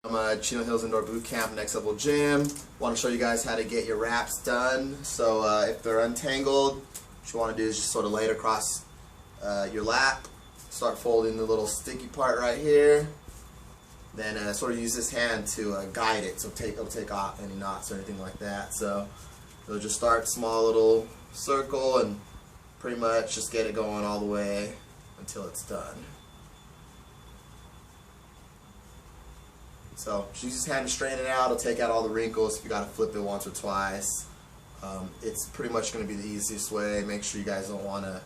I'm Chino Hills Indoor Boot Camp, Next Level Gym. Want to show you guys how to get your wraps done. So if they're untangled, what you want to do is just sort of lay it across your lap. Start folding the little sticky part right here. Then sort of use this hand to guide it, so it'll take off any knots or anything like that. So you'll just start small little circle and pretty much just get it going all the way until it's done. So just use this hand to straighten it out. It'll take out all the wrinkles if you got to flip it once or twice. It's pretty much going to be the easiest way. Make sure you guys don't want to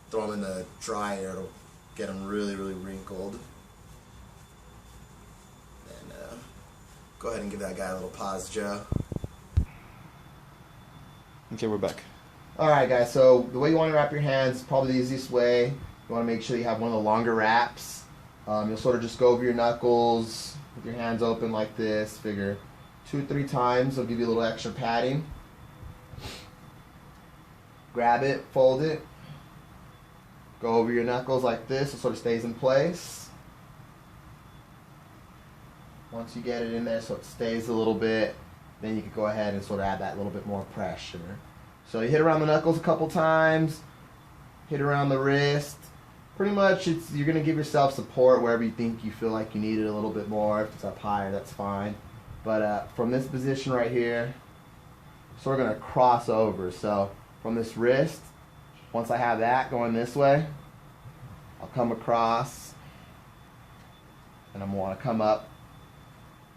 throw them in the dryer. It'll get them really, really wrinkled. And go ahead and give that guy a little pause, Joe. Okay, we're back. Alright guys, so the way you want to wrap your hands is probably the easiest way. You want to make sure you have one of the longer wraps. You'll sort of just go over your knuckles with your hands open like this. Figure 2 or 3 times. It'll give you a little extra padding. Grab it, fold it. Go over your knuckles like this. It sort of stays in place. Once you get it in there so it stays a little bit, then you can go ahead and sort of add that little bit more pressure. So you hit around the knuckles a couple times, hit around the wrist. Pretty much you're going to give yourself support wherever you think you feel like you need it a little bit more. If it's up higher, that's fine. But from this position right here, so we're going to cross over. So from this wrist, once I have that going this way, I'll come across and I'm going to want to come up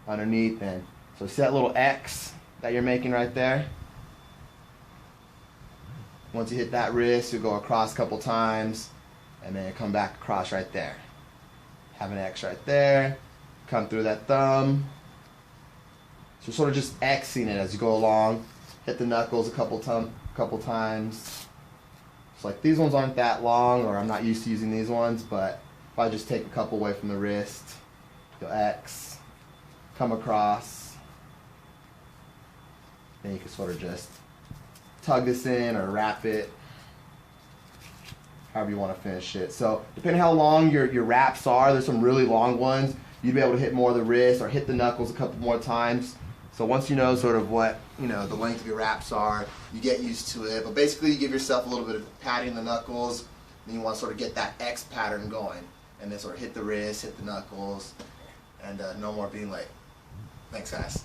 underneath then. So see that little X that you're making right there? Once you hit that wrist, you go across a couple times and then come back across right there. Have an X right there, come through that thumb. So sort of just Xing it as you go along. Hit the knuckles a couple times. So like these ones aren't that long, or I'm not used to using these ones, but if I just take a couple away from the wrist, you'll X, come across, then you can sort of just tug this in or wrap it, however you want to finish it. So depending how long your wraps are, there's some really long ones. You'd be able to hit more of the wrist or hit the knuckles a couple more times. So once you know sort of what the length of your wraps are, you get used to it. But basically you give yourself a little bit of padding the knuckles, then you want to sort of get that X pattern going. And then sort of hit the wrist, hit the knuckles, and no more being late. Thanks guys.